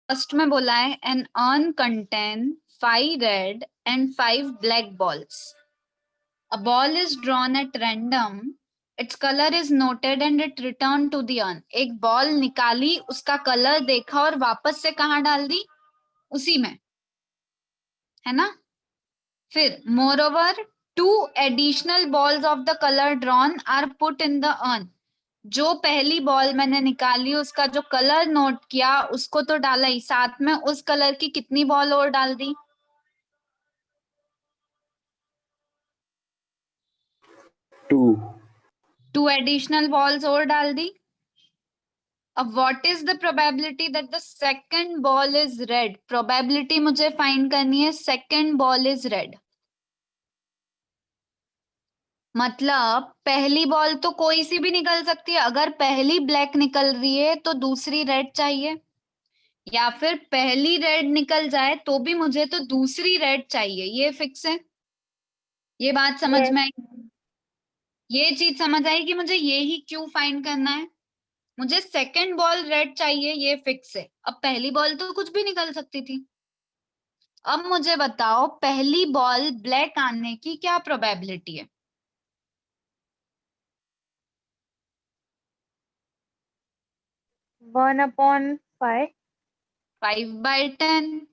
First में बोला है an urn contain 5 red and 5 black balls. A ball is drawn at random, its colour is noted and it return to the urn. एक ball निकाली, उसका colour देखा और वापस से कहाँ डाल दी? उसी में, है ना. फिर moreover 2 additional balls of the colour drawn are put in the urn. जो पहली बॉल मैंने निकाली उसका जो कलर नोट किया उसको तो डाला ही, साथ में उस कलर की कितनी बॉल और डाल दी? 2 एडिशनल बॉल्स और डाल दी. अब what is the probability that the second ball is red? Probability मुझे फाइंड करनी है सेकंड बॉल इज रेड. मतलब पहली बॉल तो कोई सी भी निकल सकती है. अगर पहली ब्लैक निकल रही है तो दूसरी रेड चाहिए, या फिर पहली रेड निकल जाए तो भी मुझे तो दूसरी रेड चाहिए. ये फिक्स है. ये बात समझ Yes. में आई? ये चीज समझ आई कि मुझे ये ही क्यों फाइंड करना है. मुझे सेकंड बॉल रेड चाहिए, ये फिक्स है. अब पहली बॉल तो कुछ भी निकल सकती थी. अब मुझे बताओ पहली बॉल ब्लैक आने की क्या प्रोबेबिलिटी है? 1/5. 5/10,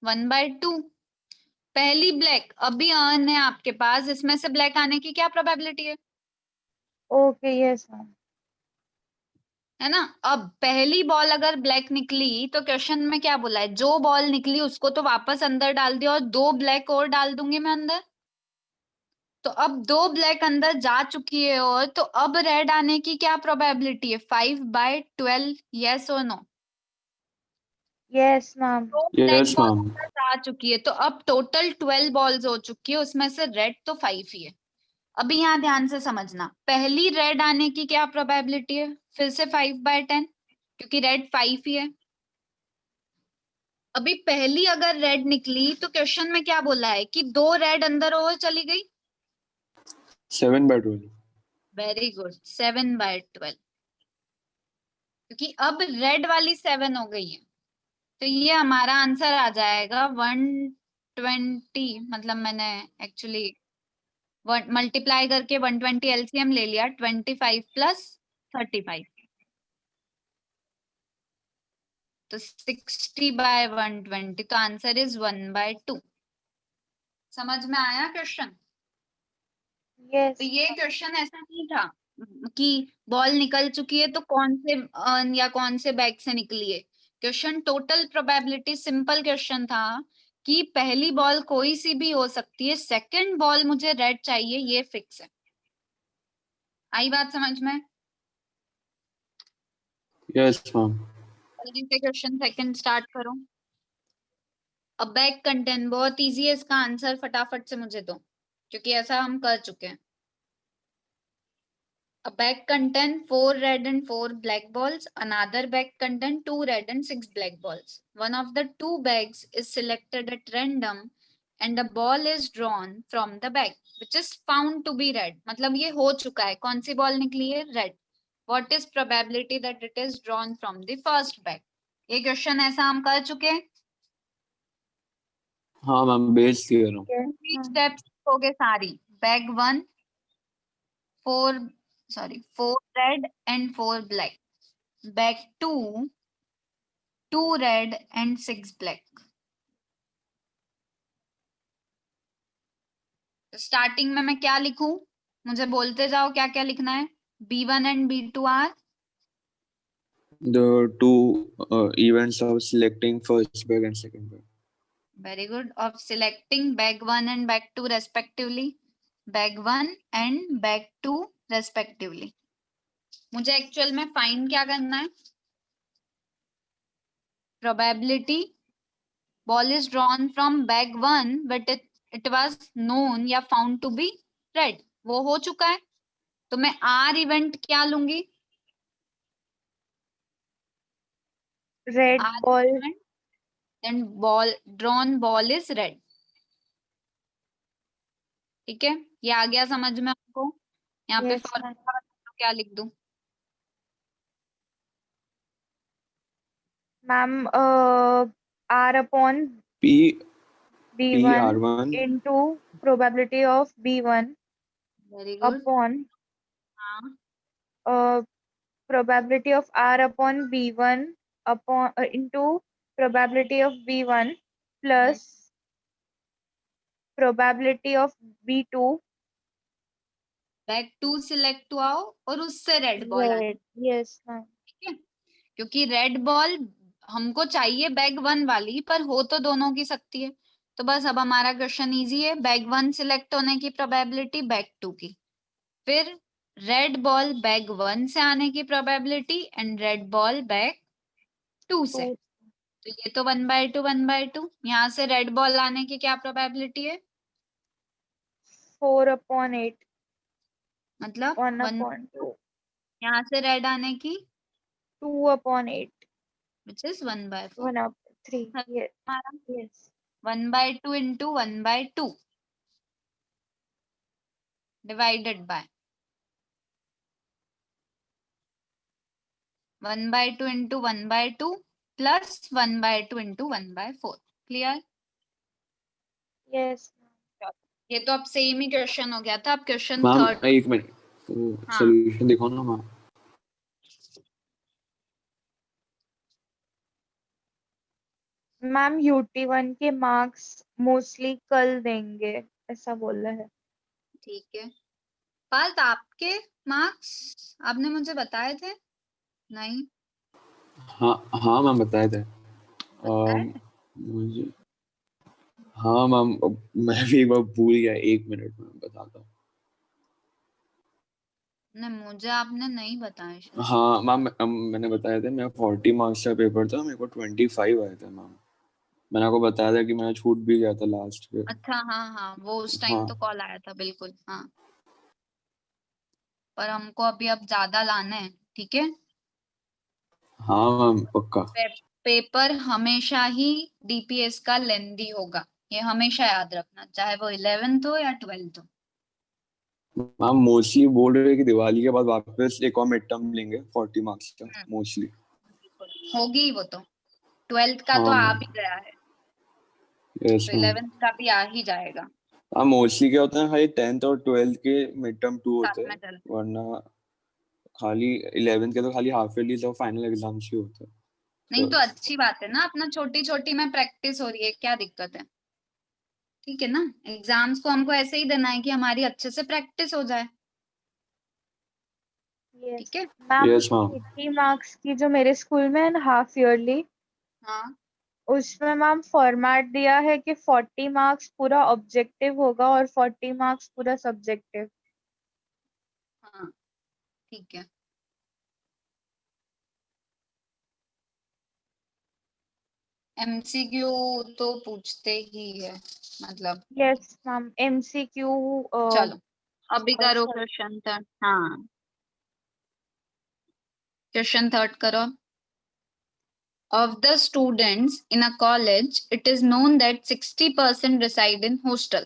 1/2. पहली ब्लैक अभी अर्न है आपके पास, इसमें से ब्लैक आने की क्या प्रोबेबिलिटी है? Okay, yes, ma'am. है ना. अब पहली बॉल अगर ब्लैक निकली तो क्वेश्चन में क्या बोला है? जो बॉल निकली उसको तो वापस अंदर डाल दिया और 2 ब्लैक और डाल दूंगी मैं अंदर. तो अब 2 ब्लैक अंदर जा चुकी है, और तो अब रेड आने की क्या प्रोबेबिलिटी है? 5/12. यस और no? Yes, ma'am. 2 black Yes, ball ma'am. अंदर जा चुकी है, तो अब टोटल 12 बॉल्स हो चुकी है, उसमें से रेड तो 5 ही है. अभी यहाँ ध्यान से समझना, पहली रेड आने की क्या प्रोबेबिलिटी है? फिर से 5/10, क्योंकि रेड 5 ही है. अभी पहली अगर रेड निकली तो क्वेश्चन में क्या बोला है कि 2 रेड अंदर और चली गई. 7/12. Very good, 7/12. क्योंकि अब रेड वाली 7 हो गई है, तो ये हमारा आंसर आ जाएगा 120. मतलब मैंने एक्चुअली मल्टीप्लाई करके 120 एलसीएम ले लिया, 25 प्लस 35, तो 60/120. तो आंसर इज 1/2. समझ में आया क्वेश्चन? Yes. तो ये क्वेश्चन ऐसा नहीं था कि बॉल निकल चुकी है तो कौन से अर्न या कौन से बैग से निकली है. Question total probability, simple question था कि पहली बॉल कोई सी भी हो सकती है, सेकंड बॉल मुझे रेड चाहिए, ये फिक्स है. आई बात समझ में? Yes, ma'am. जल्दी से क्वेश्चन सेकंड स्टार्ट करो. अब बैग कंटेंट बहुत इजी है, इसका आंसर फटाफट से मुझे दो, क्योंकि ऐसा हम कर चुके हैं. A bag contain 4 red and 4 black balls. Another bag contain 2 red and 6 black balls. One of the 2 bags is selected at random and a ball is drawn from the bag which is found to be red. मतलब ये हो चुका है. कौन सी ball निकली है? Red. What is probability that it is drawn from the first bag? ये question ऐसा हम कर चुके हैं. हाँ मैम, बेस क्लियर हूँ. Yes, three ma'am. स्टेप्स हो गए सारी. Bag 1, 4 red and 4 black. Bag 2, 2 red and 6 black. Starting में मैं क्या लिखूं? मुझे बोलते जाओ क्या क्या लिखना है. B1 and B2 are The two events of selecting first bag and second bag. very good, of selecting bag 1 and bag 2 respectively. Bag 1 and bag 2 respectively. मुझे एक्चुअल में फाइंड क्या करना है? Probability ball is drawn from bag 1 but it was known या found to be red. वो हो चुका है, तो मैं R इवेंट क्या लूंगी? Red R ball. event, then ball drawn ball is red. ठीक है, ये आ गया समझ में आपको? यहाँ पे Yes, ma'am. फॉर्मूला क्या लिख दूं? Ma'am, R upon P B1 R1. into probability of B1 very good. upon हाँ. probability of R upon B1 upon into probability of B1 plus probability of B2 bag 2 select हुआ और उससे red ball आना. red. Yes, ma'am. ठीक है, क्योंकि red ball हमको चाहिए बैग 1 वाली, पर हो तो दोनों की सकती है. तो बस अब हमारा क्वेश्चन इजी है. बैग 1 सिलेक्ट होने की प्रोबेबिलिटी बैग 2 की, फिर रेड बॉल बैग 1 से आने की probability and red ball bag 2 से. 2 तो ये तो 1/2 1/2. यहाँ से रेड बॉल आने की क्या प्रोबेबिलिटी है? 4 upon 8 मतलब 1 1. upon 2 यहाँ से रेड आने की 2 upon 8 which is 1/4. 1 upon 3. Yes. हमारा Yes. 1/2 into 1/2 divided by 1/2 into 1/2 plus 1/2 into 1/4. Clear? Yes. ये तो अब सेम ही क्वेश्चन हो गया था. अब क्वेश्चन मैम थर्ड. एक मिनट, हाँ. सॉल्यूशन दिखाओ ना मैम. मैम UT1 के मार्क्स मोस्टली कल देंगे ऐसा बोला है. ठीक है. पार्थ, आपके मार्क्स आपने मुझे बताए थे? नहीं हाँ हाँ मैम बताए थे. बताए थे? मुझे हाँ मैम, मैं भी एक बार भूल गया. एक मिनट में बताता हूँ. नहीं, मुझे आपने नहीं बताया शायद. हाँ मैम, मैंने बताया था. मेरा 40 मार्क्स का पेपर था, मेरे को 25 आए थे मैम. मैंने आपको बताया था कि मैं छूट भी गया था लास्ट पे. अच्छा, हाँ हाँ, वो उस टाइम हाँ तो कॉल आया था, बिल्कुल. हाँ, पर हमको अभी अब ज्यादा लाना है. ठीक है. हाँ मैम पक्का. पेपर हमेशा ही डीपीएस का लेंदी होगा, ये हमेशा याद रखना, चाहे वो 11th हो या 12th हो. मैम मोस्टली बोल रहे हैं कि दिवाली के बाद वापस एक और मिड टर्म लेंगे 40 मार्क्स का मोस्टली. होगी ही वो तो. 12th का तो हाँ आ मैम. भी गया है, यस तो मैम. 11th का भी आ ही जाएगा. हाँ मोस्टली क्या होता है, खाली 10th और 12th के मिड टर्म 2 साथ होते में हैं. चल. वरना खाली 11th के तो खाली हाफ ईयरली और फाइनल एग्जाम्स ही होते हैं. नहीं तो तो अच्छी बात है ना, अपना छोटी छोटी में प्रैक्टिस हो रही है, क्या दिक्कत है? ठीक है ना. एग्जाम्स को हमको ऐसे ही देना है कि हमारी अच्छे से प्रैक्टिस हो जाए. Yes. ठीक है. Ma'am yes ma'am. 80 मार्क्स की जो मेरे स्कूल में है हाफ ईयरली, हाँ उसमें मैम फॉर्मेट दिया है कि 40 मार्क्स पूरा ऑब्जेक्टिव होगा और 40 मार्क्स पूरा सब्जेक्टिव. हाँ, ठीक है. एमसीक्यू तो पूछते ही है, मतलब. Yes ma'am MCQ. चलो अभी करो सॉरी. Question third. हाँ, क्वेश्चन थर्ड करो. Of the students in a college, it is known that 60% reside in hostel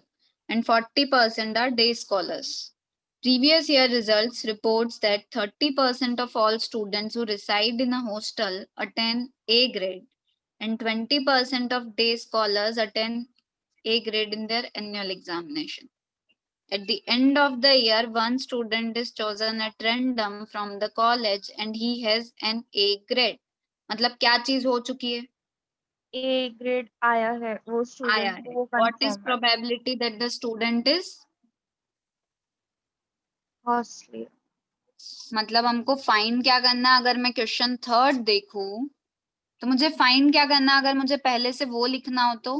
and 40% are day scholars. Previous year results reports that 30% of all students who reside in a hostel attend A grade and 20% of day scholars attend A grade in their annual examination. At the end of the year, one student is chosen at random from the college and he has an A grade. मतलब क्या चीज हो चुकी है? A grade आया है वो आया स्टूडेंट को, है. वो What is कंफर्म है. probability that the student is? हॉस्टली. मतलब हमको फाइंड क्या करना है? अगर मैं क्वेश्चन थर्ड देखूं तो मुझे फाइंड क्या करना है? अगर मुझे पहले से वो लिखना हो तो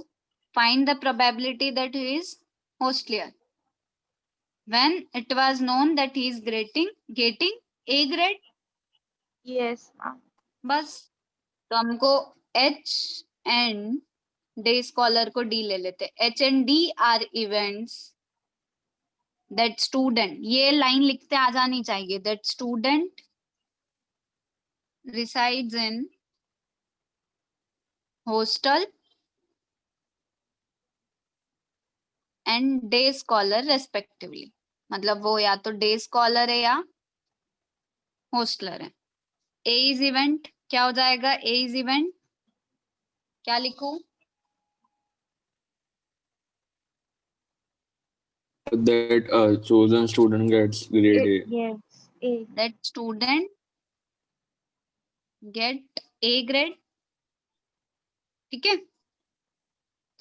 find the probability that he is hostelier when it was known that he is getting A grade. Yes ma'am. बस. तो हमको H एंड डे स्कॉलर को D ले लेते. H and D are events that student, ये line लिखते आ जानी चाहिए, that student resides in hostel and day scholar respectively. मतलब वो या तो डे स्कॉलर है या होस्टलर है. ए इज इवेंट क्या हो जाएगा? ए इज इवेंट क्या लिखूं? That chosen student gets grade A. Yes, A. That student get A grade. ठीक है,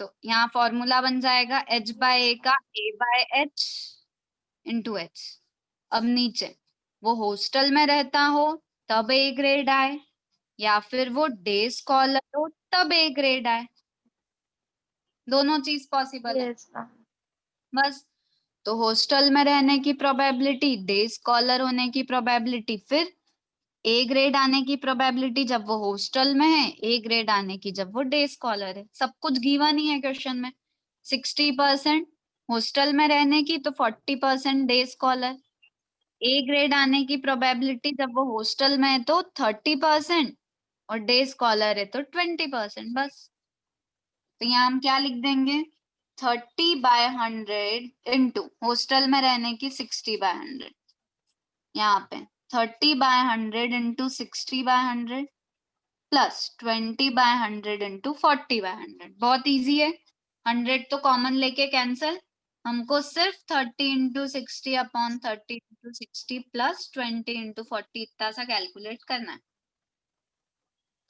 तो यहाँ फॉर्मूला बन जाएगा h बाय a का a बाय h इंटू h। अब नीचे वो हॉस्टल में रहता हो तब A ग्रेड आए, या फिर वो डे स्कॉलर हो तब A ग्रेड आए, दोनों चीज पॉसिबल है। Yes, ma'am. बस, तो हॉस्टल में रहने की प्रोबेबिलिटी, डे स्कॉलर होने की प्रोबेबिलिटी, फिर ए ग्रेड आने की प्रोबेबिलिटी जब वो हॉस्टल में है, ए ग्रेड आने की जब वो डे स्कॉलर है। सब कुछ गिवन ही है क्वेश्चन में। 60% हॉस्टल में रहने की तो 40% डे स्कॉलर। ए ग्रेड आने की प्रोबेबिलिटी जब वो हॉस्टल में है तो 30% और डे स्कॉलर है तो 20%। बस, तो यहाँ हम क्या लिख देंगे, 30/100 इंटू हॉस्टल में रहने की 60/100। यहाँ पे 30/100 इंटू 60/100 प्लस 20/100 इंटू 40/100। बहुत इजी है, 100 तो कॉमन लेके कैंसल, हमको सिर्फ 30 into 60 upon 30 into 60 plus 20 into 40 इतना सा कैलकुलेट करना है।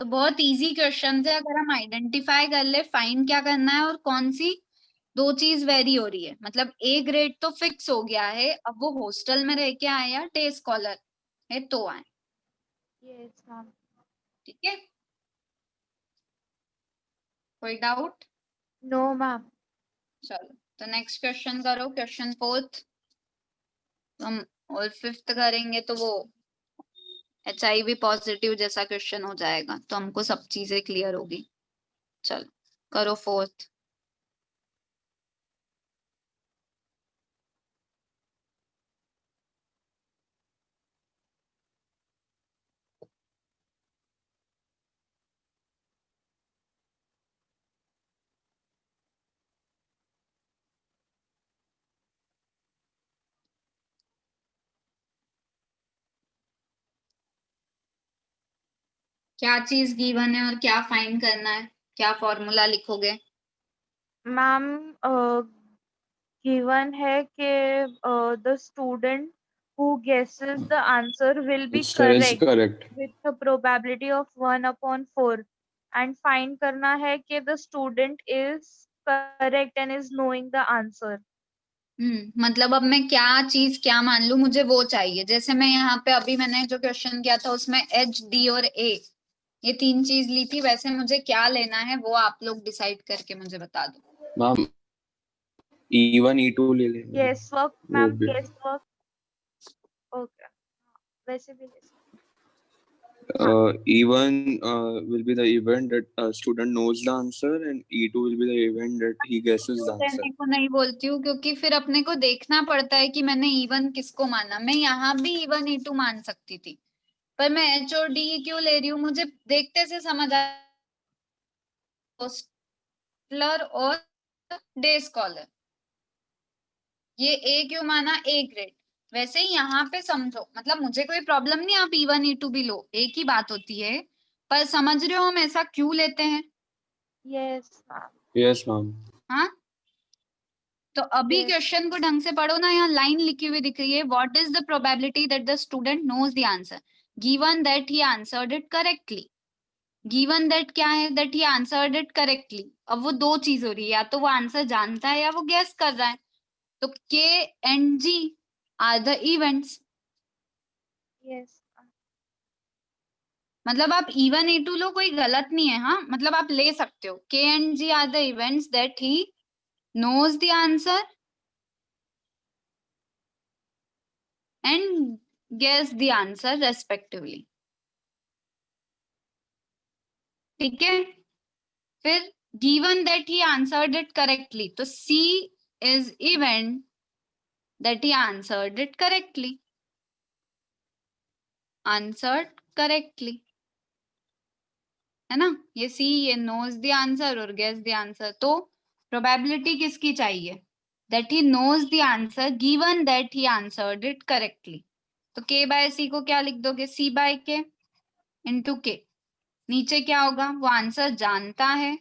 तो बहुत इजी क्वेश्चन है, अगर हम आइडेंटिफाई कर ले फाइंड क्या करना है और कौन सी दो चीज वेरी हो रही है। मतलब ए ग्रेड तो फिक्स हो गया है, अब वो हॉस्टल में रह के आए या डे स्कॉलर है तो आए। Yes, ma'am. ठीक है, कोई डाउट? No, ma'am. चलो, तो नेक्स्ट क्वेश्चन करो, क्वेश्चन 4th। हम और 5th करेंगे तो वो HIV पॉजिटिव जैसा क्वेश्चन हो जाएगा, तो हमको सब चीजें क्लियर होगी। चलो करो 4th। क्या चीज गिवन है और क्या फाइंड करना है, क्या फॉर्मूला लिखोगे? Ma'am, given है कि the student who guesses the answer will be Answer is correct correct. with a probability of 1/4, and find करना है कि the student is correct and is knowing the answer. मतलब अब मैं क्या चीज क्या मान लूं, मुझे वो चाहिए। जैसे मैं यहाँ पे अभी मैंने जो क्वेश्चन किया था उसमें H, D और A ये 3 चीज ली थी, वैसे मुझे क्या लेना है वो आप लोग डिसाइड करके मुझे बता दो। मैम E1 E2 ले लेंगे। Guess work, वो ma'am. भी Guess work. Okay. वैसे भी ले सकते E1 will be the event that student knows the answer and E2 will be the event that he guesses the answer. कहने को नहीं बोलती हूँ क्योंकि फिर अपने को देखना पड़ता है कि मैंने E1 किसको माना। मैं यहाँ भी E1 E2 मान सकती थी, पर मैं H और D क्यों ले रही हूँ, मुझे देखते से समझ आ हॉस्टलर और डे स्कॉलर। ये ए क्यों माना, ए ग्रेड। वैसे ही यहाँ पे समझो, मतलब मुझे कोई प्रॉब्लम नहीं, आप E1 E2 भी लो, एक ही बात होती है, पर समझ रहे हो हम ऐसा क्यों लेते हैं? Yes, ma'am. Yes, ma'am. हाँ, तो अभी Yes. क्वेश्चन को ढंग से पढ़ो ना, यहाँ लाइन लिखी हुई दिख रही है, what is the probability that the student knows the answer given that he answered it correctly. Given that क्या है, that he answered it correctly. अब वो दो चीज हो रही है, या तो वो आंसर जानता है या वो गेस कर रहा है। तो K and G are the events. Yes, ma'am. मतलब आप E1 E2 लो, कोई गलत नहीं है। हाँ, मतलब आप ले सकते हो, K and G are the events that he knows the answer and guess the answer respectively। ठीक है, फिर given that he answered it correctly, तो C is event that he answered it correctly, answered correctly, है ना। ये C, ये knows the answer और guess the answer। तो probability किसकी चाहिए, that he knows the answer given that he answered it correctly। तो K by C को क्या लिख दोगे, C by K into K। नीचे क्या होगा, वो आंसर जानता है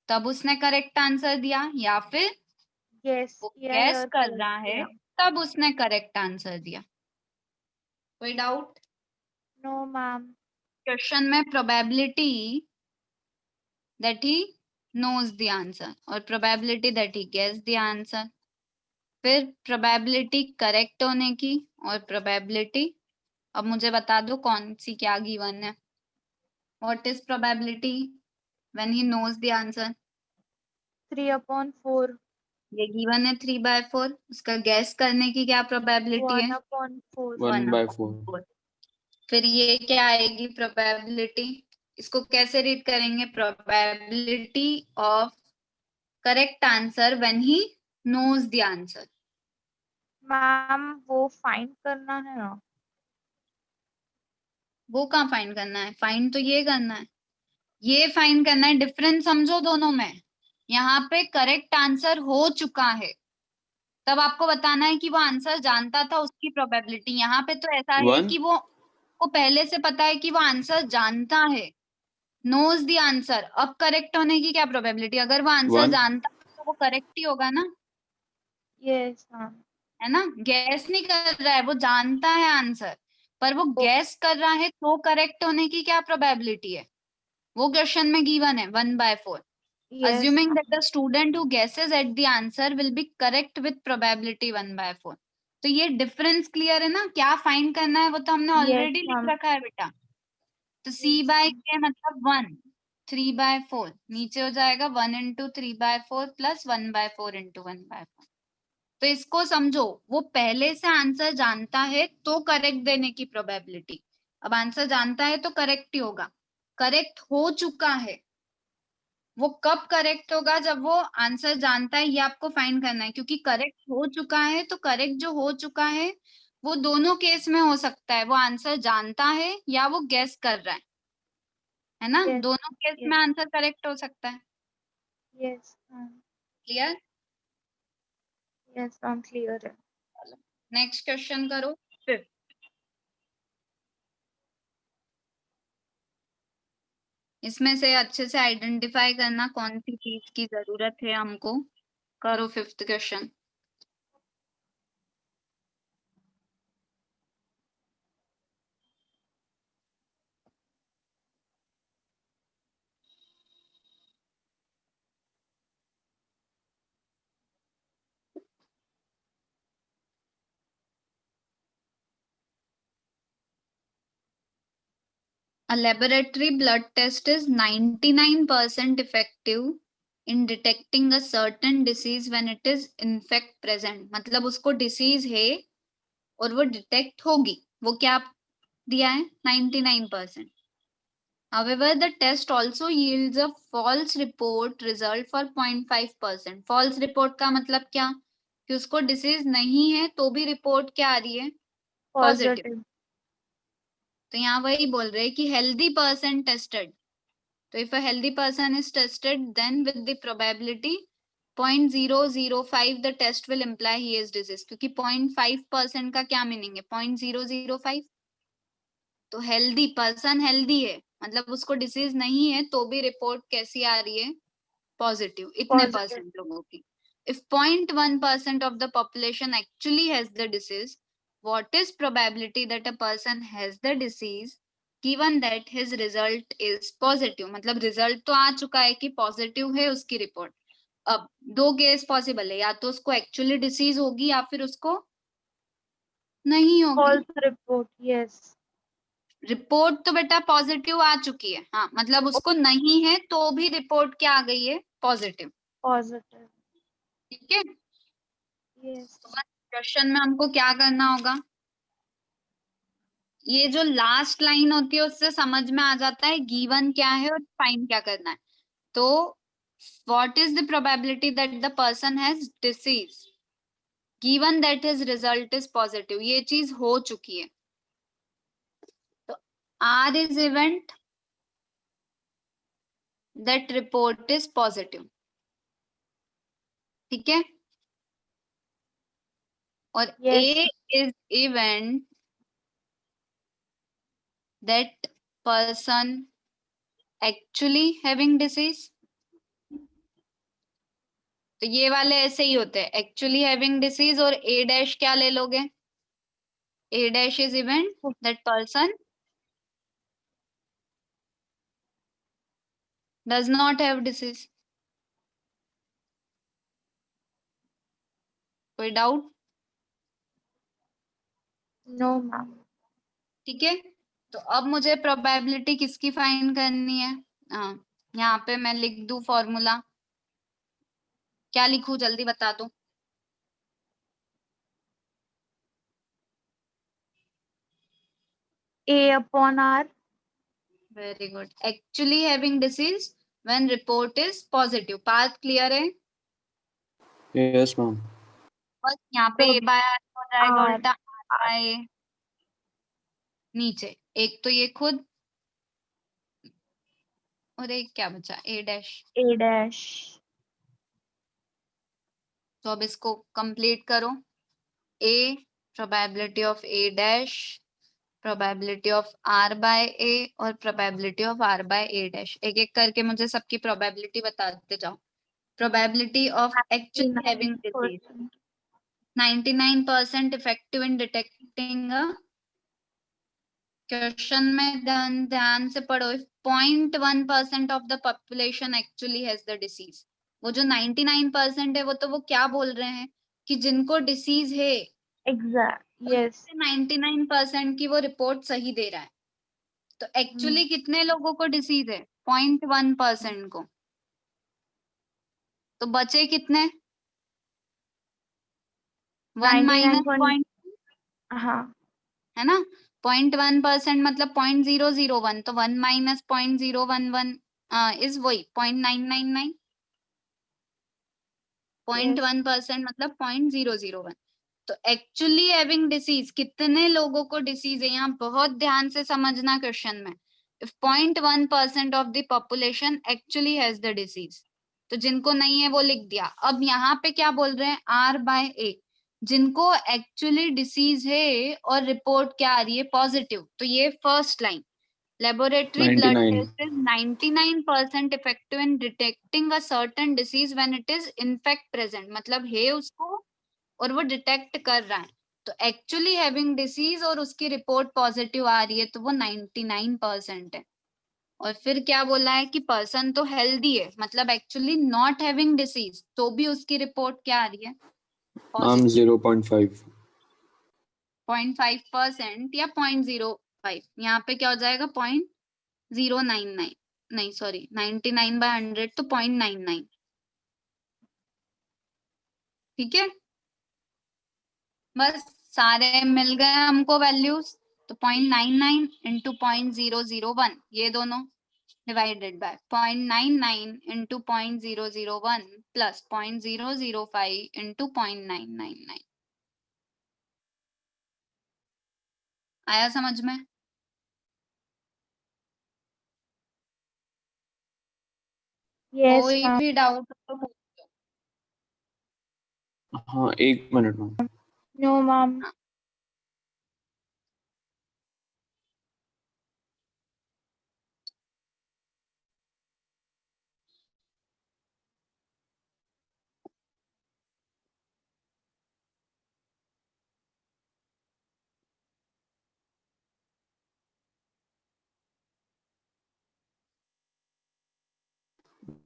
तब उसने करेक्ट आंसर दिया, या फिर गेस वो किया है गैस और कर correct रहा है किया। तब उसने करेक्ट आंसर दिया। कोई डाउट? No ma'am. क्वेश्चन में probability that he knows the answer और probability that he guess the answer, फिर प्रोबेबिलिटी करेक्ट होने की और प्रोबेबिलिटी, अब मुझे बता दो कौन सी क्या गिवन है। What is probability when he knows the answer? 3/4। ये गिवन है 3/4, उसका गैस करने की क्या प्रोबेबिलिटी है? 1/4। 1/4। 1/4। फिर ये क्या आएगी प्रोबेबिलिटी, इसको कैसे रीड करेंगे? Probability of correct answer when he knows the answer. Ma'am वो फाइंड करना है ना। वो कहाँ फाइंड करना है? फाइंड तो ये करना है, ये फाइंड करना है। डिफरेंस समझो दोनों में। यहाँ पे करेक्ट आंसर हो चुका है तब आपको बताना है कि वो आंसर जानता था, उसकी प्रोबेबिलिटी। यहाँ पे तो ऐसा है 1। कि वो को पहले से पता है कि वो आंसर जानता है, नोज द आंसर। अब करेक्ट होने की क्या प्रोबेबिलिटी? अगर वो आंसर 1। जानता है तो वो करेक्ट ही होगा ना, यस मैम। है ना? गैस नहीं कर रहा है, वो जानता है आंसर, पर वो गैस कर रहा है तो करेक्ट होने की क्या प्रोबेबिलिटी है? वो क्वेश्चन में गिवन है 1/4। Yes Assuming that ma'am. the student who guesses at the answer will be correct with probability 1/4। तो ये डिफरेंस क्लियर है ना? क्या फाइंड करना है वो तो हमने यस ऑलरेडी लिख मैम। रखा है बेटा। तो C यस बाय मैम। के मतलब 1, 3/4 नीचे हो जाएगा 1 इंटू 3/4 प्लस 1/4 इंटू 1/4। तो इसको समझो, वो पहले से आंसर जानता है तो करेक्ट देने की प्रोबेबिलिटी। अब आंसर जानता है तो करेक्ट ही होगा, करेक्ट हो चुका है। वो कब करेक्ट होगा? जब वो आंसर जानता है, ये आपको फाइंड करना है। क्योंकि करेक्ट हो चुका है तो करेक्ट जो हो चुका है वो दोनों केस में हो सकता है, वो आंसर जानता है या वो गेस कर रहा है ना? यस। दोनों केस में यस। आंसर करेक्ट हो सकता है। Yes ma'am. Clear? Yes ma'am clear है। नेक्स्ट क्वेश्चन करो। फिफ्थ, इसमें से अच्छे से आइडेंटिफाई करना कौन सी चीज की जरूरत है हमको। करो fifth question. A laboratory blood test is 99% effective in detecting a certain disease when it is in fact present। मतलब उसको डिसीज है और वो डिटेक्ट होगी, वो क्या दिया है? 99%। However, the test also yields a false report result for 0.5%। false report का मतलब क्या? कि उसको डिसीज नहीं है तो भी रिपोर्ट क्या आ रही है? पॉजिटिव। पॉजिटिव। तो यहाँ वही बोल रहे हैं कि हेल्दी पर्सन टेस्टेड। तो if a healthy person is tested, then with the probability 0.005 the test will imply he is disease। क्योंकि 0.5% का क्या मीनिंग है? 0.005। तो हेल्दी पर्सन हेल्दी है मतलब उसको डिसीज नहीं है तो भी रिपोर्ट कैसी आ रही है? पॉजिटिव। इतने पॉजिटिव। परसेंट लोगों की। If 0.1% of the population actually has the disease, what is probability that a person has the disease given that his result is positive? मतलब रिजल्ट तो आ चुका है कि पॉजिटिव है उसकी रिपोर्ट। अब दो केस पॉसिबल है, या तो उसको एक्चुअली डिसीज होगी या फिर उसको नहीं होगी। False report. यस। रिपोर्ट तो बेटा पॉजिटिव आ चुकी है, हाँ मतलब उसको नहीं है तो भी रिपोर्ट क्या आ गई है? पॉजिटिव। पॉजिटिव। ठीक है? यस। क्वेश्चन में हमको क्या करना होगा? ये जो लास्ट लाइन होती है उससे समझ में आ जाता है गिवन क्या है और फाइंड क्या करना है। तो what is the probability that the person has disease given that his result is positive? ये चीज हो चुकी है। तो R is event that report is positive. ठीक है? और yes. A is event that person actually having disease, तो ये वाले ऐसे ही होते हैं, एक्चुअली हैविंग डिसीज, और ए डैश क्या ले लोगे? A dash is event that person does not have disease. कोई डाउट? No ma'am. ठीक है, तो अब मुझे प्रोबेबिलिटी किसकी फाइंड करनी है? हाँ, यहाँ पे मैं लिख दूं फॉर्मूला, क्या लिखूं जल्दी बता दो। A upon R। Very good. Actually having disease when report is positive. Path clear है? Yes ma'am. बस यहाँ पे ए बाय आर हो जाएगा R उल्टा, आर बाय नीचे, एक तो ये खुद, और एक क्या बचा? A dash. A dash। तो अब इसको कंप्लीट करो। A probability of A dash, probability of R by A, और probability of R by A dash. एक एक करके मुझे सबकी प्रोबेबिलिटी बताते जाओ। Probability of actually having disease 99%। 99% effective in detecting. Question में ध्यान से पढ़ो। If 0.1% of the population actually has the disease, वो जो 99% है, वो तो वो क्या बोल रहे हैं कि जिनको डिसीज है, Exact। Yes। 99% की वो रिपोर्ट सही दे रहा है। तो एक्चुअली कितने लोगों को डिसीज है? 0.1% को। तो बचे कितने? 1 माइनस 99 हाँ। है ना? 0.1% मतलब 0.001, तो 1 माइनस 0.011 इज वही 0.999। 0.1% मतलब 0.001। तो एक्चुअली हैविंग डिसीज, कितने लोगों को डिसीज है, यहाँ बहुत ध्यान से समझना क्वेश्चन में। If 0.1% of the population actually has the disease, तो जिनको नहीं है वो लिख दिया। अब यहाँ पे क्या बोल रहे हैं? आर बाय ए, जिनको एक्चुअली डिसीज है और रिपोर्ट क्या आ रही है? पॉजिटिव। तो ये first line, laboratory blood 99। test is 99% effective in detecting a certain disease when it is in fact present, मतलब है उसको और वो डिटेक्ट कर रहा है। तो एक्चुअली हैविंग डिसीज और उसकी रिपोर्ट पॉजिटिव आ रही है, तो वो 99% है। और फिर क्या बोला है कि पर्सन तो हेल्दी है, मतलब एक्चुअली नॉट हैविंग डिसीज, तो भी उसकी रिपोर्ट क्या आ रही है? मैम 0.5। 0.5% या 0.05, यहाँ पे क्या हो जाएगा? 0.099, नहीं सॉरी, 99/100 तो 0.99। ठीक है, बस सारे मिल गए हमको वैल्यूज। तो 0.99 इंटू 0.001, ये दोनों divided by 0.99 into 0.001 plus 0.005 into 0.999। आया समझ में? Yes कोई मैम। भी डाउट तो हाँ 1 minute ma'am. No ma'am.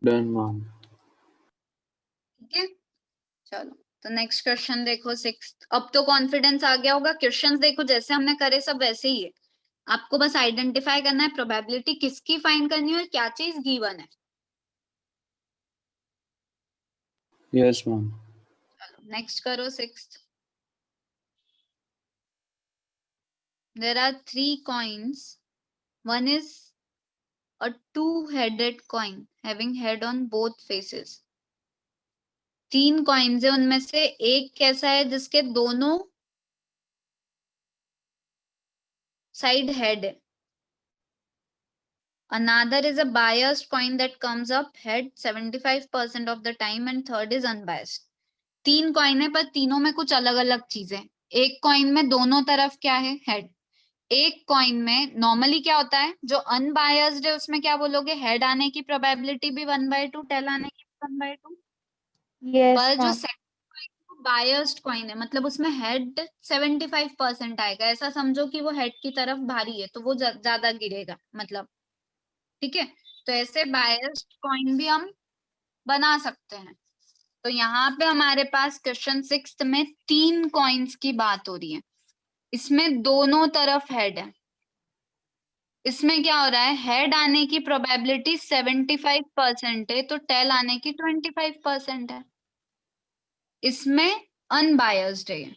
Done ma'am. ठीक है, चलो तो नेक्स्ट क्वेश्चन देखो, 6th। अब तो कॉन्फिडेंस आ गया होगा। क्वेश्चंस देखो जैसे हमने करे सब वैसे ही है, आपको बस आइडेंटिफाई करना है प्रोबेबिलिटी किसकी फाइंड करनी है और क्या चीज गिवन है। Yes ma'am. नेक्स्ट करो 6th। There are 3 coins, one is a two-headed coin having head on both faces। 3 coins है, उनमें से एक कैसा है जिसके दोनों साइड हेड है। Another is a biased coin that comes up head 75% of the time and third is unbiased। 3 coin है पर तीनों में कुछ अलग अलग चीजें। एक कॉइन में दोनों तरफ क्या है? हेड। एक कॉइन में नॉर्मली क्या होता है, जो अनबायस्ड है उसमें क्या बोलोगे, हेड आने की प्रोबेबिलिटी भी 1/2, टेल आने की 1/2। Yes, पर जो ma'am. सेकंड बायस्ड कॉइन है, मतलब उसमें हेड 75% आएगा, ऐसा समझो कि वो हेड की तरफ भारी है तो वो ज्यादा गिरेगा, मतलब ठीक है। तो ऐसे बायस्ड कॉइन भी हम बना सकते हैं। तो यहाँ पे हमारे पास क्वेश्चन 6 में 3 कॉइन्स की बात हो रही है, इसमें दोनों तरफ हेड है। इसमें क्या हो रहा है, हेड आने की प्रोबेबिलिटी 75% है तो टेल आने की 25% है। इसमें अनबायस्ड है।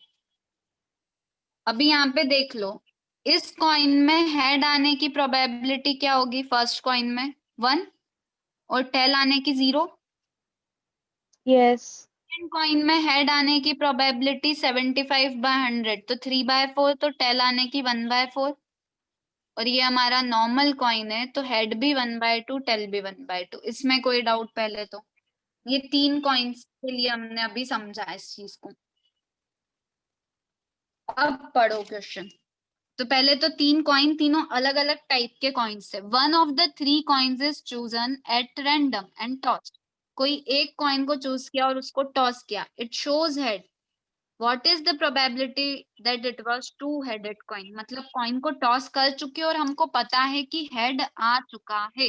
अभी यहाँ पे देख लो, इस कॉइन में हेड आने की प्रोबेबिलिटी क्या होगी, फर्स्ट कॉइन में 1 और टेल आने की 0। Yes. सेकंड कॉइन में हेड आने की प्रोबेबिलिटी 75/100 तो 3/4, तो टेल आने की 1/4। और ये हमारा नॉर्मल कॉइन है तो हेड भी 1/2, टेल भी 1/2। इसमें कोई डाउट पहले तो? ये 3 कॉइन्स के लिए हमने अभी समझा इस चीज को। अब पढ़ो क्वेश्चन। तो पहले तो 3 कॉइन, तीनों अलग अलग टाइप के कॉइन्स थे। One of the 3 coins is chosen at random and toss. कोई एक कॉइन को चूज किया और उसको टॉस किया, it shows head. What is the probability that it was to headed coin, मतलब कॉइन को टॉस कर चुके और हमको पता है कि हेड आ चुका है।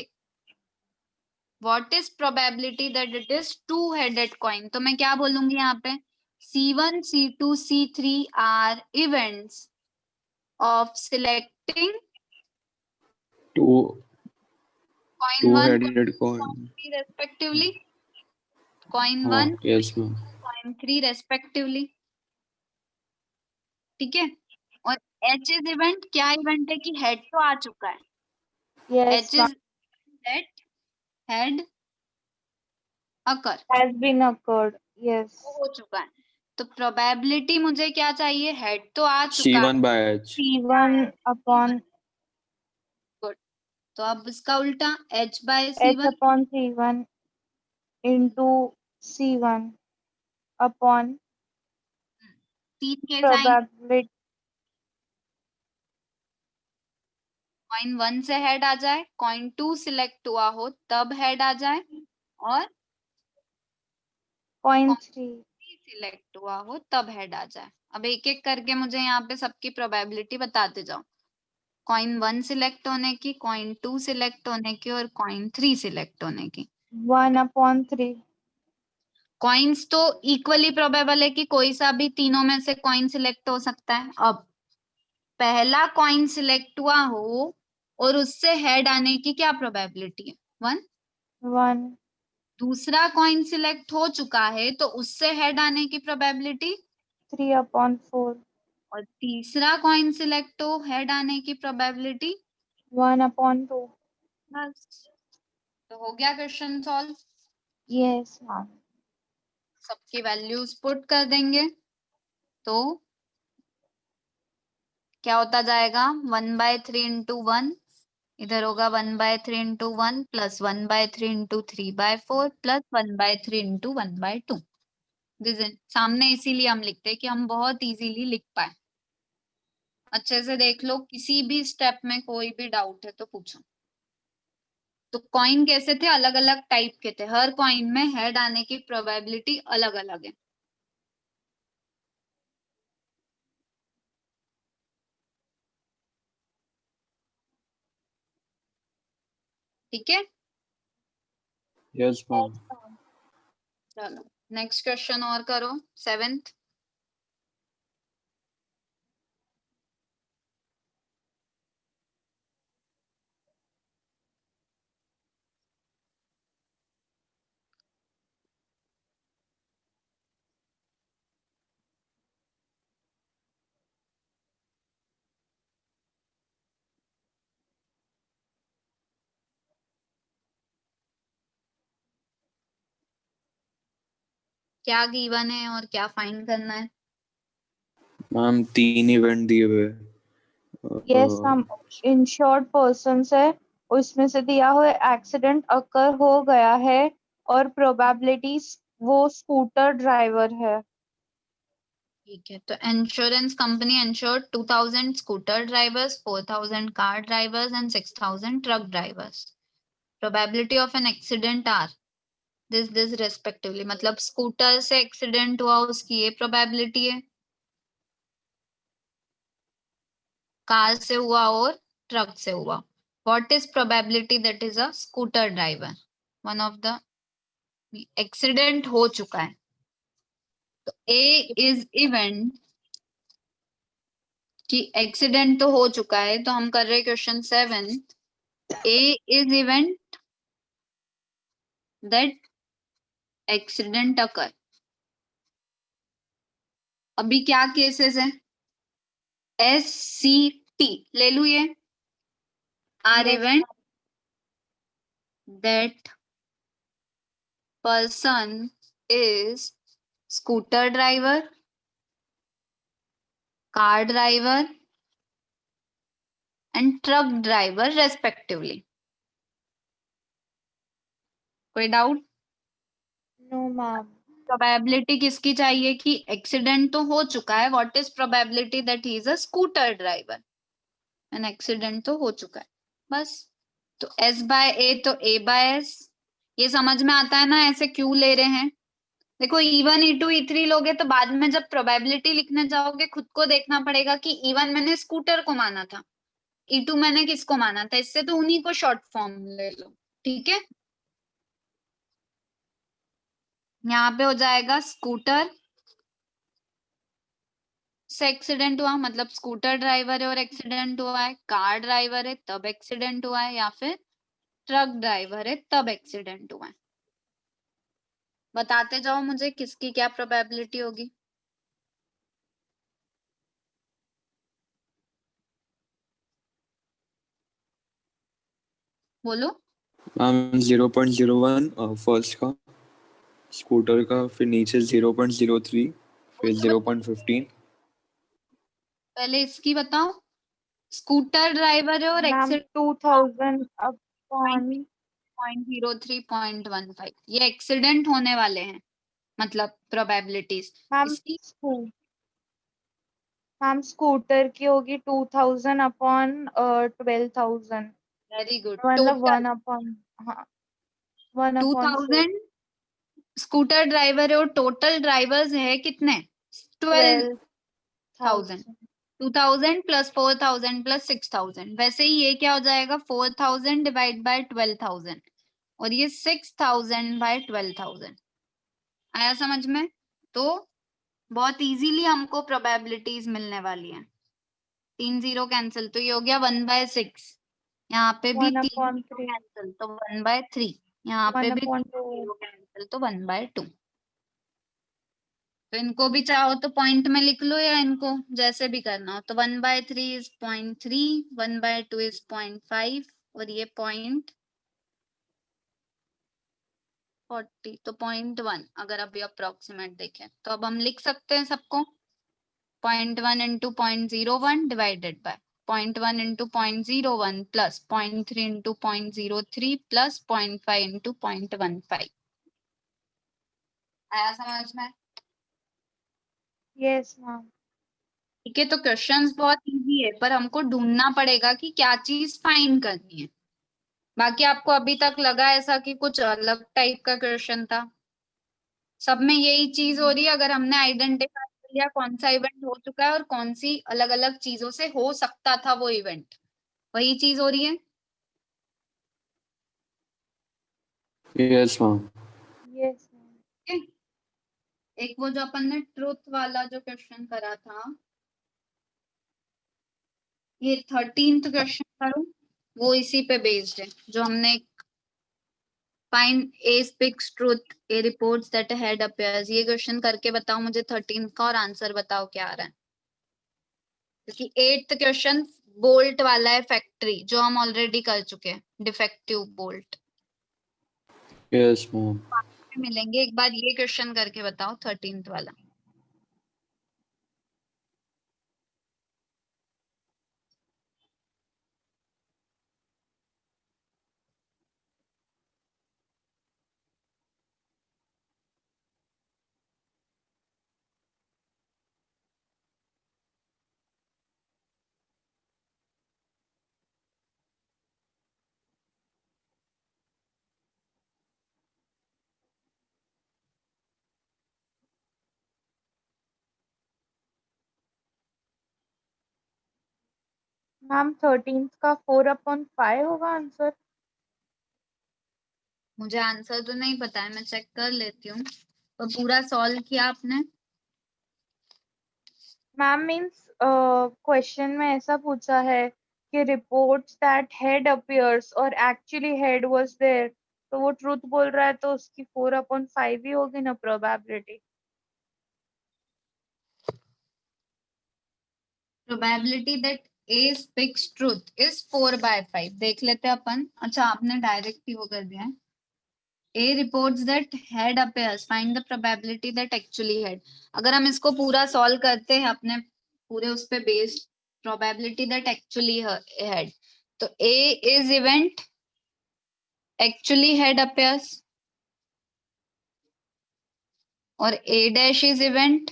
What is probability that it is two headed coin, तो मैं क्या बोलूंगी यहाँ पे, C1, C2, C3 are events of selecting two coin two 1, headed coin coin. 3 respectively, coin हाँ 1, यस मैम। coin 3 respectively, ठीक है। और H इज इवेंट, क्या इवेंट है कि हेड तो आ चुका है, Yes, H ma'am. Is that head occur, Has been occurred. Yes. वो हो चुका है। तो प्रोबेबिलिटी मुझे क्या चाहिए, हेड तो आ चुका है, C1/H। C1 upon good. तो अब इसका उल्टा H by H C1, upon C1 into C1 upon 3 case आएंगे, probability कॉइन 1 से हेड आ जाए, कॉइन 2 सिलेक्ट हुआ हो तब हेड आ जाए, और coin 3. सिलेक्ट हुआ हो तब हेड आ जाए। अब एक एक करके मुझे यहाँ पे सबकी प्रोबेबिलिटी बताते जाओ। कॉइन 1 सिलेक्ट होने की, कॉइन 2 सिलेक्ट होने की और कॉइन 3 सिलेक्ट होने की। 1 upon 3. कॉइन्स तो इक्वली प्रोबेबल है कि कोई सा भी तीनों में से कॉइन सिलेक्ट हो सकता है। अब पहला कॉइन सिलेक्ट हुआ हो और उससे हेड आने की क्या प्रोबेबिलिटी है, 1। 1. दूसरा कॉइन सिलेक्ट हो चुका है तो उससे हेड आने की प्रोबेबिलिटी, 3 upon 4. और तीसरा कॉइन सिलेक्ट हो हेड आने की प्रोबेबिलिटी 1 upon 2. बस। तो हो गया क्वेश्चन सॉल्व। Yes, ma'am. सबकी वैल्यूज पुट कर देंगे तो क्या होता जाएगा, 1/3 इंटू 1, इधर होगा 1/3 into 1 plus 1/3 into 3/4 plus 1/3 into 1/2। सामने इसीलिए हम लिखते हैं कि हम बहुत इजीली लिख पाए। अच्छे से देख लो, किसी भी स्टेप में कोई भी डाउट है तो पूछो। तो कॉइन कैसे थे, अलग अलग टाइप के थे, हर कॉइन में हेड आने की प्रोबेबिलिटी अलग अलग है। ठीक है, यस मैम। Yes, ma'am. चलो नेक्स्ट क्वेश्चन और करो, 7th। क्या गिवन है और क्या फाइंड करना है? मैम 3 इवेंट दिए हुए। Yes, ma'am. Insured persons है, उसमें से दिया हुआ एक्सीडेंट अकर हो गया है और प्रोबेबिलिटीज वो स्कूटर ड्राइवर है। ठीक है, तो insurance company insured 2000 scooter drivers, 4000 car drivers and 6000 truck drivers. Probability of an accident are this respectively. मतलब स्कूटर से एक्सीडेंट हुआ उसकी ये प्रोबेबिलिटी है, कार से हुआ और ट्रक से हुआ. What is probability that is a scooter driver? One of the accident हो चुका है, तो ए इज इवेंट कि एक्सीडेंट तो हो चुका है, तो हम कर रहे हैं question 7. A is event that accident occur. अभी क्या केसेस है? एस सी टी ले लू, ये are Yes, event that person is scooter driver, car driver and truck driver respectively. कोई डाउट? no, ma'am. प्रोबेबिलिटी किसकी चाहिए कि एक्सीडेंट तो हो चुका है. What is probability that he is a scooter driver and accident तो हो चुका है, बस. तो S बाय ए, तो A बाय एस. ये समझ में आता है ना ऐसे क्यों ले रहे हैं? देखो E1 E2 E3 लोगे तो बाद में जब प्रोबेबिलिटी लिखने जाओगे खुद को देखना पड़ेगा कि E1 मैंने स्कूटर को माना था, E2 मैंने किसको माना था. इससे तो उन्हीं को शॉर्ट फॉर्म ले लो. ठीक है, यहाँ पे हो जाएगा स्कूटर से एक्सीडेंट हुआ, मतलब स्कूटर ड्राइवर है और एक्सीडेंट हुआ है, कार ड्राइवर है तब एक्सीडेंट हुआ है, या फिर ट्रक ड्राइवर है तब एक्सीडेंट हुआ है. बताते जाओ मुझे किसकी क्या प्रोबेबिलिटी होगी. बोलो. मैम 0.01 फर्स्ट का, स्कूटर का, फिर नीचे 0.03, फिर 0.15. पहले इसकी बताओ. स्कूटर ड्राइवर है और Ma'am, एक्सीडेंट 2000 upon 0.03 0.15, ये एक्सीडेंट होने वाले हैं, मतलब प्रोबेबिलिटीज. ma'am इसकी ma'am scooter की होगी 2000 upon 12,000. Very good. मतलब टोटल 1 upon हाँ 1 upon 4 2000 स्कूटर ड्राइवर है और टोटल ड्राइवर्स है कितने? 12,000. 12,000. 2000 प्लस 4000 प्लस 6000. वैसे ही ये क्या हो जाएगा? 4000 डिवाइड बाय 12,000 और ये 6000 बाय 12,000. आया समझ में? तो बहुत इजीली हमको प्रोबेबिलिटीज मिलने वाली है. 3 जीरो कैंसिल, तो ये हो गया 1/6. यहाँ पे भी 1 3 upon जीरो 3. कैंसिल तो 1/3. यहाँ पे 1 भी 3 upon 2. जीरो कैंसिल तो 1/2. तो इनको भी चाहो तो पॉइंट में लिख लो या इनको जैसे भी करना हो. तो 1/3 इज 0.3, 1/2 इज 0.5 और ये 0.40, तो 0.1 अगर अभी अप्रोक्सीमेट देखें तो अब हम लिख सकते हैं सबको. 0.1 into 0.01 divided by 0.1 into 0.01 plus 0.3 into 0.03 plus 0.5 into 0.15. आया समझ में? Yes, ma'am. ठीक है, तो क्वेश्चंस बहुत इजी है पर हमको ढूंढना पड़ेगा कि क्या चीज फाइंड करनी है. बाकी आपको अभी तक लगा ऐसा कि कुछ अलग टाइप का क्वेश्चन था? सब में यही चीज हो रही है. अगर हमने आइडेंटिफाई कर लिया कौन सा इवेंट हो चुका है और कौन सी अलग अलग चीजों से हो सकता था वो इवेंट, वही चीज हो रही है. Yes ma'am. Yes, ma'am. ठीक है? एक वो जो अपन ने ट्रुथ वाला जो क्वेश्चन करा था, ये 13th क्वेश्चन करूं, वो इसी पे बेस्ड है. जो हमने find A speaks truth, A reports that head appears, ये क्वेश्चन करके बताओ मुझे 13th का और आंसर बताओ क्या आ रहा है. क्योंकि 8th क्वेश्चन बोल्ट वाला है, फैक्ट्री, जो हम ऑलरेडी कर चुके हैं, डिफेक्टिव बोल्ट. Yes ma'am. मिलेंगे. एक बार ये क्वेश्चन करके बताओ 13th वाला. मैम 13th का 4/5 होगा आंसर। मुझे आंसर तो नहीं पता है, मैं चेक कर लेती हूँ। तो पूरा सॉल्व किया आपने? मैम मीन्स क्वेश्चन में ऐसा पूछा है कि रिपोर्ट्स दैट हेड अपीयर्स और एक्चुअली हेड वाज देयर, तो वो ट्रूथ बोल रहा है तो उसकी 4/5 ही होगी ना probability. Probability that A speaks truth is 4/5। देख लेते हैं अपन। अच्छा, आपने डायरेक्ट ही वो कर दिया है। A reports that head appears, find the probability that actually head। अगर हम इसको पूरा सॉल्व करते हैं अपने पूरे उस पे based, probability that actually head, तो A is event actually head appears और A dash is event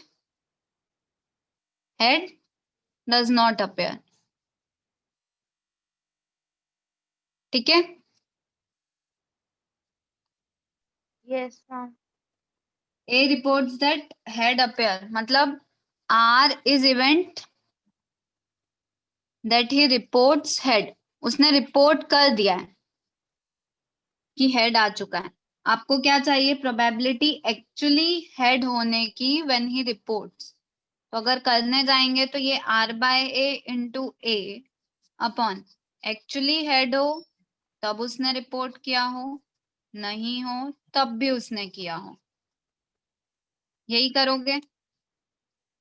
head does not appear। ठीक है? Yes ma'am. A reports that head appear मतलब R is event that he reports head, उसने report कर दिया है कि हेड आ चुका है। आपको क्या चाहिए? प्रोबेबिलिटी एक्चुअली हेड होने की व्हेन ही रिपोर्ट्स। तो अगर करने जाएंगे तो ये R/A इंटू ए अपॉन एक्चुअली हेड हो तब उसने रिपोर्ट किया हो, नहीं हो तब भी उसने किया हो। यही करोगे?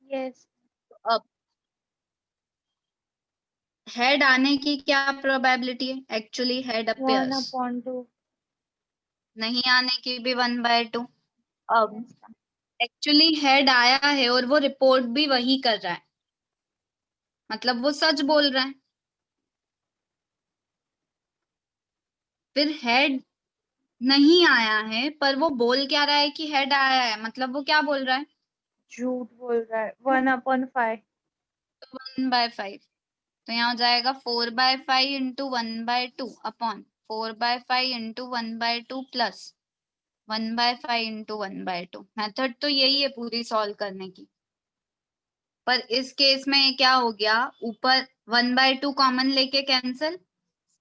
यस। अब हेड आने की क्या प्रोबेबिलिटी है? Actually head appears. 1/2। नहीं आने की भी 1/2। अब यस मैम। एक्चुअली हेड आया है और वो रिपोर्ट भी वही कर रहा है, मतलब वो सच बोल रहा है। फिर हेड नहीं आया है पर वो बोल क्या रहा है कि हेड आया है, मतलब वो क्या बोल रहा है? झूठ बोल रहा है। 1/5। तो 1/5। तो यहाँ हो जाएगा 4/5 into 1/2 upon 4/5 into 1/2 plus 1/5 into 1/2। Method तो यही है पूरी सॉल्व करने की, पर इस केस में ये क्या हो गया, ऊपर 1/2 कॉमन लेके कैंसिल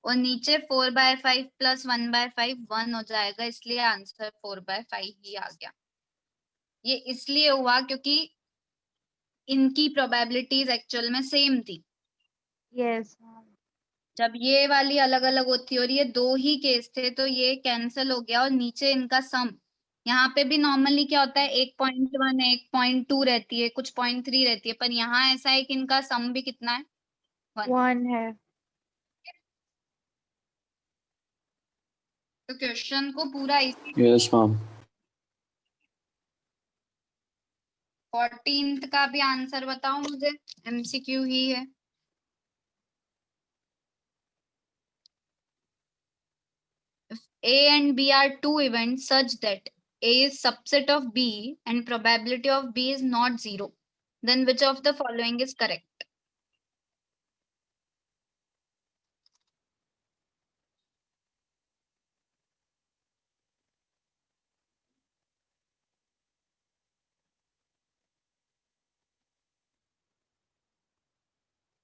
और नीचे 4/5 प्लस 1/5 1 हो जाएगा, इसलिए आंसर 4/5 ही आ गया। ये इसलिए हुआ क्योंकि इनकी प्रोबेबिलिटीज एक्चुअल में सेम थी। Yes ma'am. जब ये वाली अलग अलग होती और ये दो ही केस थे तो ये कैंसिल हो गया और नीचे इनका सम। यहाँ पे भी नॉर्मली क्या होता है 1.1 1.2 रहती है, कुछ 0.3 रहती है, पर यहाँ ऐसा है कि इनका सम भी कितना है? 1। 1 है। तो क्वेश्चन को पूरा इसी यस मैम। 14th का भी आंसर बताओ मुझे, MCQ ही है। If A and B are two events such that A is subset of B and probability of B is not 0, then which of the following is correct?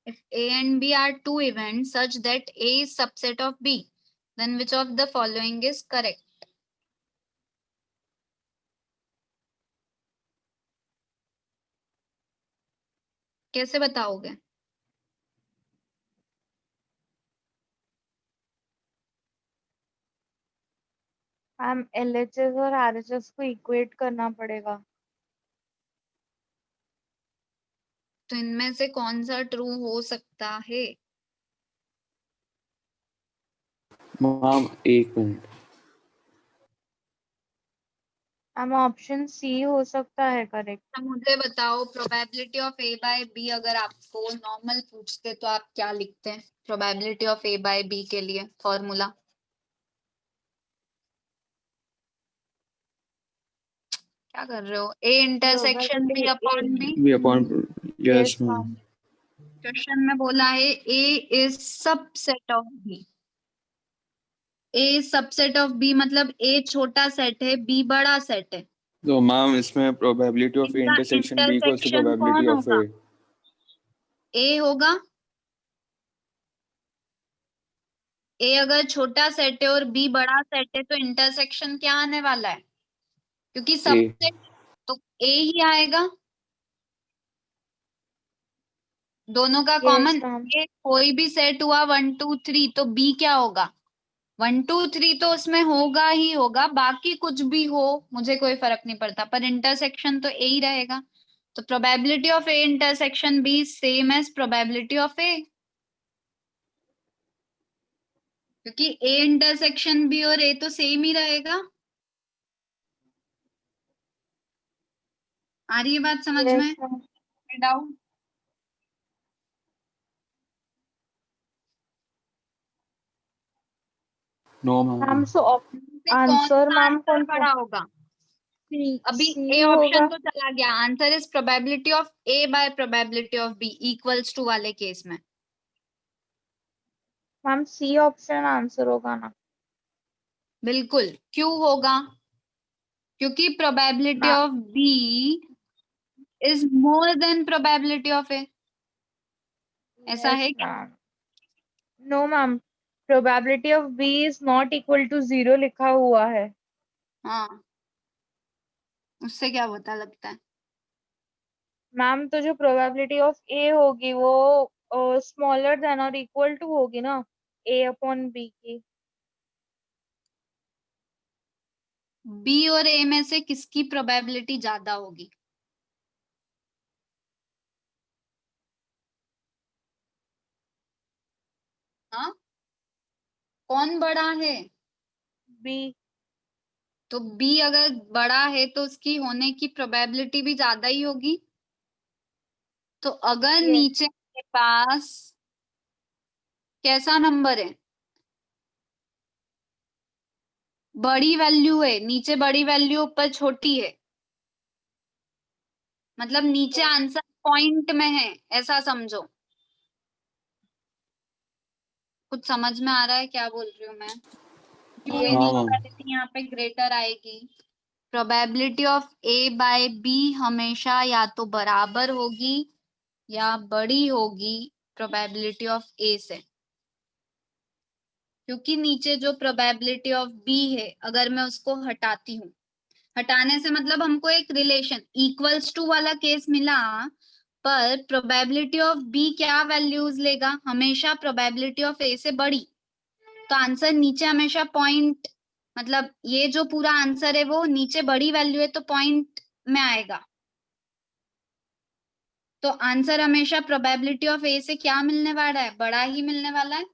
If A and B are two events such that A is subset of B, then which of the following is correct? कैसे बताओगे? Ma'am LHS और RHS को equate करना पड़ेगा। तो इनमें से कौन सा ट्रू हो सकता है? मैम एक मिनट। मैम ऑप्शन सी हो सकता है करेक्ट। तो मुझे बताओ probability of A by B अगर आपको नॉर्मल पूछते तो आप क्या लिखते हैं? Probability of A by B के लिए फॉर्मूला क्या कर रहे हो? A intersection B upon B। B upon yes yes ma'am. Ma'am. Question में बोला है A is subset of B। A subset of B मतलब A छोटा सेट है, B बड़ा सेट है। तो मैम इसमें प्रोबेबिलिटी ऑफ ए इनका intersection B equals to intersection probability कौन ऑफ होगा? ए। A होगा ए अगर छोटा सेट है और बी बड़ा सेट है तो इंटरसेक्शन क्या आने वाला है? क्योंकि सब ए सेट तो ए ही आएगा, दोनों का यस कॉमन। मैम। कोई भी सेट हुआ 1 2 3 तो बी क्या होगा? 1 2 3 तो उसमें होगा ही होगा, बाकी कुछ भी हो मुझे कोई फर्क नहीं पड़ता, पर इंटरसेक्शन तो ए ही रहेगा। तो probability of A intersection B same as probability of A, क्योंकि ए इंटरसेक्शन बी और ए तो सेम ही रहेगा। आ रही है बात समझ में? Yes ma'am. Doubt? No ma'am. Ma'am so कौन आंसर सा मैम आंसर कौन सा? बड़ा होगा? सी अभी सी ए ही ऑप्शन होगा। तो चला गया, answer is probability of A by probability of B equals to वाले केस में। मैम सी ऑप्शन आंसर होगा ना? बिल्कुल, क्यों होगा? क्योंकि probability of B is more than probability of A. ऐसा यस है क्या? Ma'am. No ma'am, probability of B is not equal to 0 लिखा हुआ है। हाँ, उससे क्या पता लगता है? मैम तो जो प्रोबेबिलिटी ऑफ ए होगी वो स्मॉलर देन और इक्वल टू होगी ना ए अपॉन बी की। बी और ए में से किसकी प्रोबेबिलिटी ज्यादा होगी? हाँ, कौन बड़ा है? बी। तो बी अगर बड़ा है तो उसकी होने की प्रोबेबिलिटी भी ज्यादा ही होगी। तो अगर यस। नीचे के पास कैसा नंबर है, बड़ी वैल्यू है, नीचे बड़ी वैल्यू ऊपर छोटी है, मतलब नीचे आंसर पॉइंट में है, ऐसा समझो। कुछ समझ में आ रहा है क्या बोल रही हूँ मैं? क्यों हाँ मैम। इनइक्वालिटी यहाँ पे ग्रेटर आएगी? Probability of A by B हमेशा या तो बराबर होगी या बड़ी होगी प्रोबेबिलिटी ऑफ ए से, क्योंकि नीचे जो प्रोबेबिलिटी ऑफ बी है अगर मैं उसको हटाती हूँ, हटाने से मतलब हमको एक रिलेशन इक्वल्स टू वाला केस मिला, पर प्रोबेबिलिटी ऑफ बी क्या वैल्यूज लेगा? हमेशा प्रोबेबिलिटी ऑफ ए से बड़ी। तो आंसर नीचे हमेशा पॉइंट, मतलब ये जो पूरा आंसर है वो नीचे बड़ी वैल्यू है तो पॉइंट में आएगा। तो आंसर हमेशा प्रोबेबिलिटी ऑफ ए से क्या मिलने वाला है? बड़ा ही मिलने वाला है।